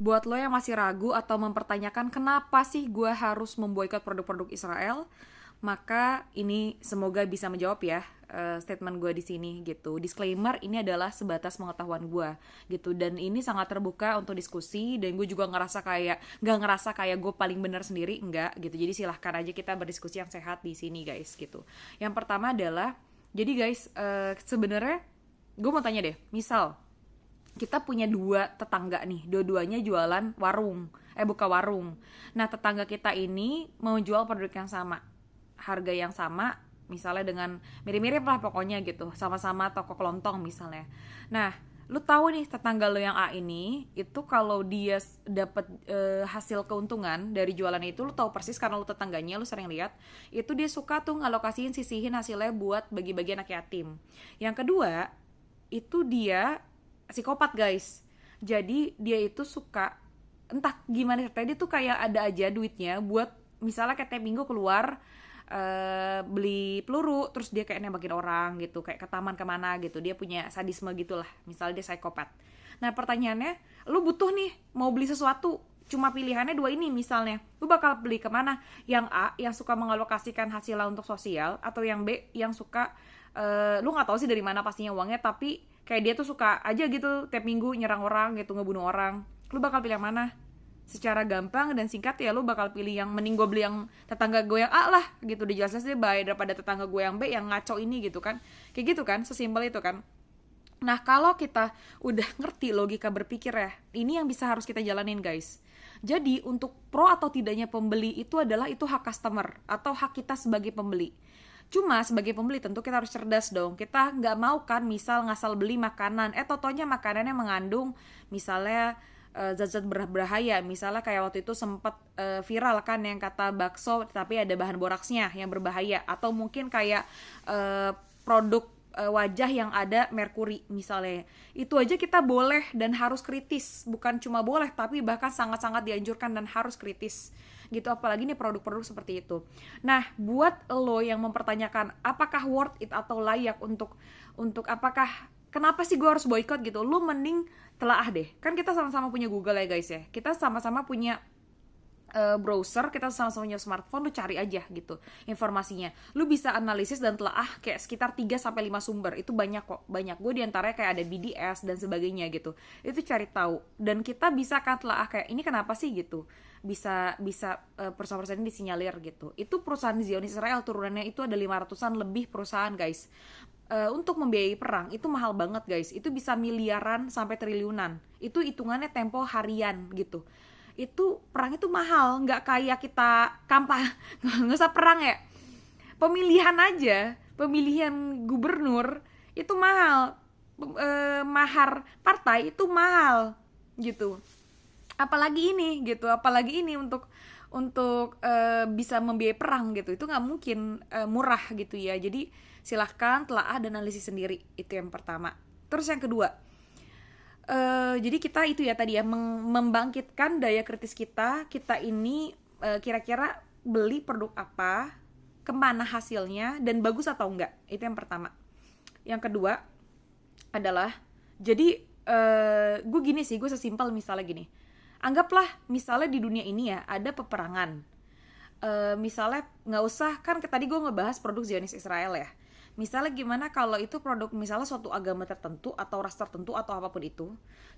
Buat lo yang masih ragu atau mempertanyakan kenapa sih gue harus memboikot produk-produk Israel, maka ini semoga bisa menjawab ya statement gue di sini gitu. Disclaimer, ini adalah sebatas pengetahuan gue gitu, dan ini sangat terbuka untuk diskusi, dan gue juga nggak ngerasa kayak gue paling benar sendiri, enggak gitu. Jadi silahkan aja kita berdiskusi yang sehat di sini guys gitu. Yang pertama adalah, jadi guys, sebenarnya gue mau tanya deh, misal kita punya dua tetangga nih, dua-duanya jualan warung, buka warung. Nah, tetangga kita ini mau jual produk yang sama, harga yang sama, misalnya dengan mirip-mirip lah pokoknya gitu, sama-sama toko kelontong misalnya. Nah, lu tahu nih tetangga lo yang A ini, itu kalau dia dapat hasil keuntungan dari jualannya itu, lu tahu persis karena lu tetangganya, lu sering lihat, itu dia suka tuh ngalokasiin, sisihin hasilnya buat bagi-bagi anak yatim. Yang kedua, itu dia psikopat guys. Jadi dia itu suka, entah gimana ceritanya, dia tuh kayak ada aja duitnya buat misalnya kayak tiap minggu keluar beli peluru, terus dia kayak nembakin orang gitu, kayak ke taman kemana gitu. Dia punya sadisme gitulah, misalnya dia psikopat. Nah pertanyaannya, lu butuh nih mau beli sesuatu, cuma pilihannya dua ini misalnya, lu bakal beli kemana? Yang A yang suka mengalokasikan hasilnya untuk sosial, atau yang B yang suka lu nggak tahu sih dari mana pastinya uangnya, tapi kayak dia tuh suka aja gitu tiap minggu nyerang orang gitu, ngebunuh orang. Lu bakal pilih yang mana? Secara gampang dan singkat ya, lu bakal pilih yang mending gue beli yang tetangga gue yang A lah gitu, udah jelas dia baik, daripada tetangga gue yang B yang ngaco ini gitu kan. Kayak gitu kan, sesimpel itu kan. Nah, kalau kita udah ngerti logika berpikir ya, ini yang bisa harus kita jalanin guys. Jadi untuk pro atau tidaknya pembeli itu adalah, itu hak customer atau hak kita sebagai pembeli. Cuma sebagai pembeli tentu kita harus cerdas dong. Kita nggak mau kan misal ngasal beli makanan, totonya makanannya mengandung misalnya zat-zat berbahaya. Misalnya kayak waktu itu sempat viral kan yang kata bakso tapi ada bahan boraksnya yang berbahaya. Atau mungkin kayak produk wajah yang ada merkuri misalnya. Itu aja kita boleh dan harus kritis. Bukan cuma boleh, tapi bahkan sangat-sangat dianjurkan dan harus kritis gitu, apalagi nih produk-produk seperti itu. Nah, buat lo yang mempertanyakan apakah worth it atau layak untuk apakah kenapa sih gue harus boykot gitu, lo mending telaah deh. Kan kita sama-sama punya Google ya guys ya, kita sama-sama punya browser, kita sama-sama punya smartphone, lu cari aja gitu informasinya. Lu bisa analisis dan telaah kayak sekitar 3 sampai 5 sumber. Itu banyak kok, banyak. Gue diantaranya kayak ada BDS dan sebagainya gitu. Itu cari tahu. Dan kita bisa kan telaah kayak ini kenapa sih gitu. Bisa perusahaan-perusahaan ini disinyalir gitu. Itu perusahaan Zionis Israel, turunannya itu ada 500-an lebih perusahaan guys. Untuk membiayai perang itu mahal banget guys. Itu bisa miliaran sampai triliunan. Itu hitungannya tempo harian gitu. Itu perang itu mahal, nggak kayak kita kampanye nggak usah perang ya, pemilihan aja, pemilihan gubernur itu mahal, mahar partai itu mahal gitu, apalagi ini gitu, apalagi ini untuk bisa membiayai perang gitu, itu nggak mungkin murah gitu ya. Jadi silahkan telaah dan analisis sendiri, itu yang pertama. Terus yang kedua, jadi kita itu ya tadi ya, membangkitkan daya kritis kita ini kira-kira beli produk apa, kemana hasilnya, dan bagus atau enggak. Itu yang pertama. Yang kedua adalah, jadi gue gini sih, gue sesimpel misalnya gini, anggaplah misalnya di dunia ini ya ada peperangan. Misalnya nggak usah, kan tadi gue ngebahas produk Zionis Israel ya. Misalnya gimana kalau itu produk misalnya suatu agama tertentu atau ras tertentu atau apapun itu,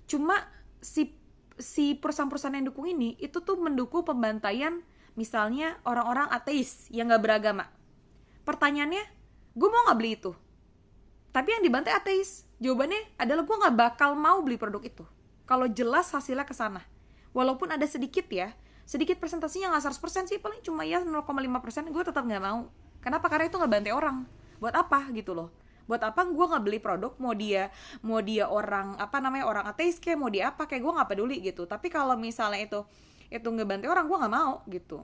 cuma si perusahaan-perusahaan yang dukung ini itu tuh mendukung pembantaian misalnya orang-orang ateis yang nggak beragama. Pertanyaannya, gue mau nggak beli itu? Tapi yang dibantai ateis. Jawabannya adalah gue nggak bakal mau beli produk itu kalau jelas hasilnya ke sana. Walaupun ada sedikit ya, sedikit presentasinya nggak 100% sih, paling cuma ya 0,5%, gue tetap nggak mau. Kenapa? Karena itu nggak bantai orang. Buat apa gitu loh? Buat apa gue nggak beli produk, mau dia orang apa namanya, orang ateis kayak, mau dia apa kayak, gue nggak peduli gitu. Tapi kalau misalnya itu nggak bantai orang, gue nggak mau gitu.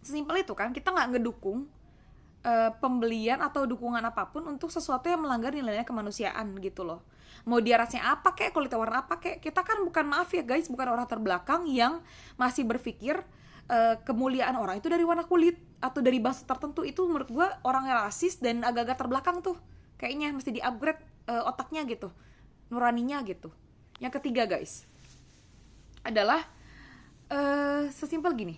Sesimpel itu kan, kita nggak ngedukung pembelian atau dukungan apapun untuk sesuatu yang melanggar nilainya kemanusiaan gitu loh. Mau dia rasnya apa kek, kulitnya warna apa kek, kita kan bukan, maaf ya guys, bukan orang terbelakang yang masih berpikir kemuliaan orang itu dari warna kulit atau dari bangsa tertentu. Itu menurut gue orang yang rasis dan agak-agak terbelakang tuh, kayaknya mesti di upgrade otaknya gitu, nuraninya gitu. Yang ketiga guys, adalah sesimpel gini.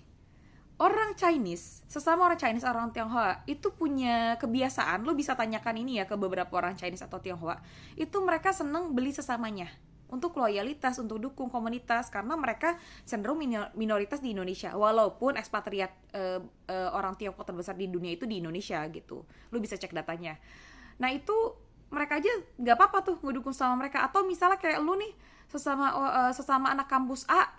Sesama orang Chinese, orang Tionghoa itu punya kebiasaan, lo bisa tanyakan ini ya ke beberapa orang Chinese atau Tionghoa, itu mereka seneng beli sesamanya untuk loyalitas, untuk dukung komunitas, karena mereka cenderung minoritas di Indonesia, walaupun ekspatriat orang Tiongkok terbesar di dunia itu di Indonesia gitu, lo bisa cek datanya. Nah itu mereka aja nggak apa-apa tuh ngedukung sama mereka. Atau misalnya kayak lu nih, sesama anak kampus A,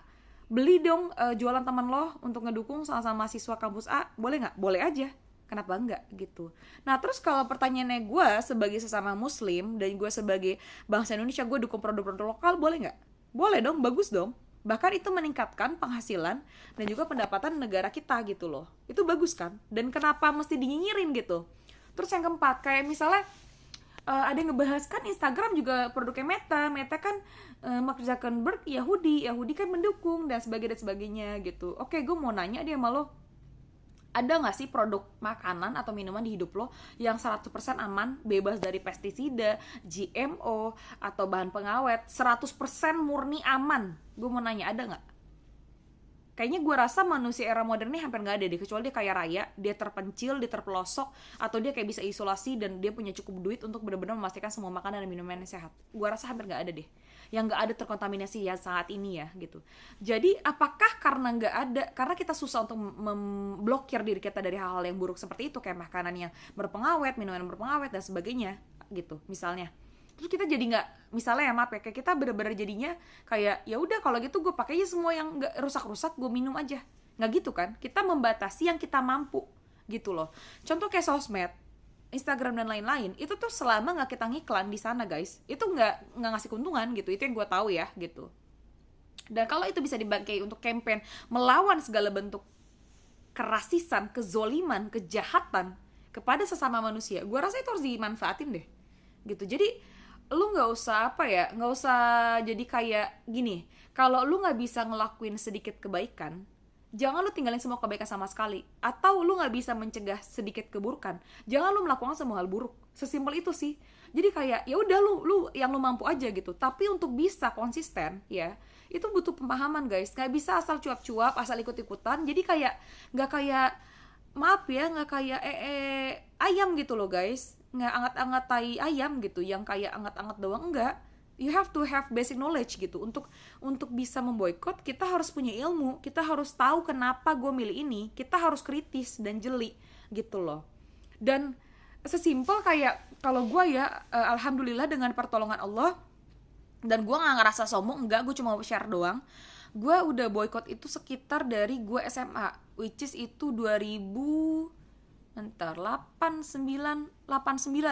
beli dong jualan teman lo untuk ngedukung sama-sama mahasiswa kampus A, boleh nggak? Boleh aja, kenapa enggak gitu. Nah terus kalau pertanyaannya, gue sebagai sesama muslim dan gue sebagai bangsa Indonesia, gue dukung produk-produk lokal, boleh nggak? Boleh dong, bagus dong. Bahkan itu meningkatkan penghasilan dan juga pendapatan negara kita gitu loh. Itu bagus kan? Dan kenapa mesti dinyinyirin gitu? Terus yang keempat, kayak misalnya ada yang ngebahas kan Instagram juga produknya Meta kan Mark Zuckerberg Yahudi kan mendukung dan sebagainya gitu. Oke, gue mau nanya dia sama lo, ada nggak sih produk makanan atau minuman di hidup lo yang 100% aman, bebas dari pestisida, GMO, atau bahan pengawet, 100% murni aman? Gue mau nanya, ada nggak? Kayaknya gue rasa manusia era modern ini hampir gak ada deh, kecuali dia kaya raya, dia terpencil, dia terpelosok, atau dia kayak bisa isolasi dan dia punya cukup duit untuk benar-benar memastikan semua makanan dan minuman sehat. Gue rasa hampir gak ada deh yang gak ada terkontaminasi ya saat ini ya gitu. Jadi apakah karena gak ada, karena kita susah untuk memblokir diri kita dari hal-hal yang buruk seperti itu, kayak makanan yang berpengawet, minuman yang berpengawet dan sebagainya gitu misalnya. Terus kita jadi nggak, misalnya ya maaf ya, kayak kita bener-bener jadinya kayak ya udah kalau gitu gue pakai aja semua yang nggak rusak-rusak, gue minum aja, nggak gitu kan? Kita membatasi yang kita mampu gitu loh. Contoh kayak sosmed, Instagram dan lain-lain, itu tuh selama nggak kita ngiklan di sana guys, itu nggak ngasih keuntungan gitu. Itu yang gue tahu ya gitu. Dan kalau itu bisa dipakai untuk campaign melawan segala bentuk kerasisan, kezoliman, kejahatan kepada sesama manusia, gue rasa itu harus dimanfaatin deh gitu. Jadi lu nggak usah nggak usah jadi kayak gini. Kalau lu nggak bisa ngelakuin sedikit kebaikan, jangan lu tinggalin semua kebaikan sama sekali. Atau lu nggak bisa mencegah sedikit keburukan, jangan lu melakukan semua hal buruk. Sesimpel itu sih. Jadi kayak ya udah lu yang lu mampu aja gitu. Tapi untuk bisa konsisten ya, itu butuh pemahaman guys. Nggak bisa asal cuap-cuap, asal ikut-ikutan. Jadi kayak nggak kayak, maaf ya, nggak kayak ayam gitu loh guys, nggak anget-anget tai ayam gitu yang kayak anget-anget doang, enggak. You have to have basic knowledge gitu. Untuk bisa memboikot, kita harus punya ilmu, kita harus tahu kenapa gue milih ini, kita harus kritis dan jeli gitu loh. Dan sesimpel kayak kalau gue ya, alhamdulillah dengan pertolongan Allah, dan gue nggak ngerasa sombong, enggak, gue cuma share doang. Gue udah boykot itu sekitar dari gue SMA, which is itu 89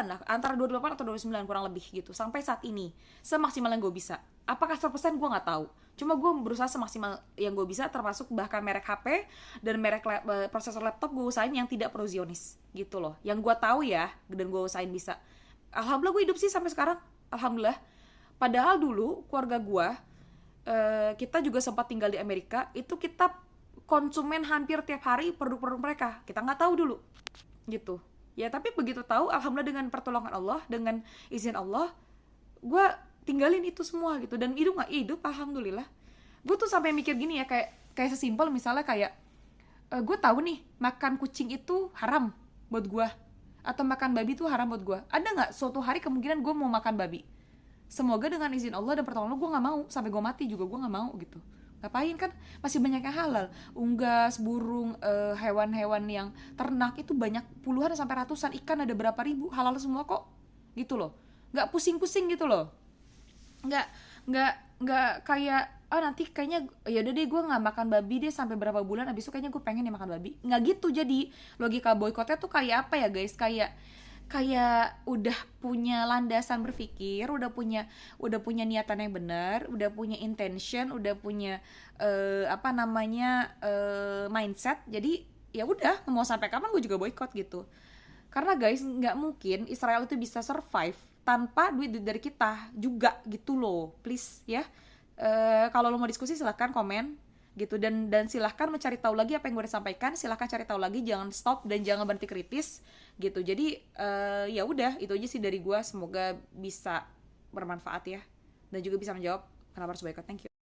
lah, antara 28 atau 29 kurang lebih gitu, sampai saat ini semaksimal yang gue bisa. Apakah 100% gue nggak tahu, cuma gue berusaha semaksimal yang gue bisa, termasuk bahkan merek HP dan merek prosesor laptop gue usahain yang tidak prozionis gitu loh, yang gue tahu ya, dan gue usahain bisa. Alhamdulillah gue hidup sih sampai sekarang, alhamdulillah. Padahal dulu keluarga gue, kita juga sempat tinggal di Amerika, itu kita konsumen hampir tiap hari produk-produk mereka, kita nggak tahu dulu gitu ya. Tapi begitu tahu, alhamdulillah dengan pertolongan Allah, dengan izin Allah, gue tinggalin itu semua gitu, dan hidup alhamdulillah. Gue tuh sampai mikir gini ya, kayak sesimpel misalnya kayak gue tahu nih makan kucing itu haram buat gue, atau makan babi itu haram buat gue. Ada nggak suatu hari kemungkinan gue mau makan babi? Semoga dengan izin Allah dan pertolongan Allah gue nggak mau, sampai gue mati juga gue nggak mau gitu. Ngapain, kan masih banyak yang halal. Unggas, burung, hewan-hewan yang ternak itu banyak, puluhan sampai ratusan, ikan ada berapa ribu, halal semua kok gitu loh. Nggak pusing-pusing gitu loh. Nggak kayak nanti kayaknya ya udah deh gue nggak makan babi deh sampai berapa bulan, abis itu kayaknya gue pengen nih makan babi. Nggak gitu. Jadi logika boykotnya tuh kayak apa ya guys, kayak udah punya landasan berpikir, udah punya niatan yang benar, udah punya intention, udah punya mindset. Jadi ya udah, mau sampai kapan gue juga boykot gitu. Karena guys, nggak mungkin Israel itu bisa survive tanpa duit dari kita juga gitu loh. Please ya. Kalau lo mau diskusi silahkan komen gitu, dan silahkan mencari tahu lagi apa yang gue udah sampaikan, silahkan cari tahu lagi, jangan stop dan jangan berhenti kritis gitu. Jadi ya udah, itu aja sih dari gue, semoga bisa bermanfaat ya, dan juga bisa menjawab kenapa harus boycott. Thank you.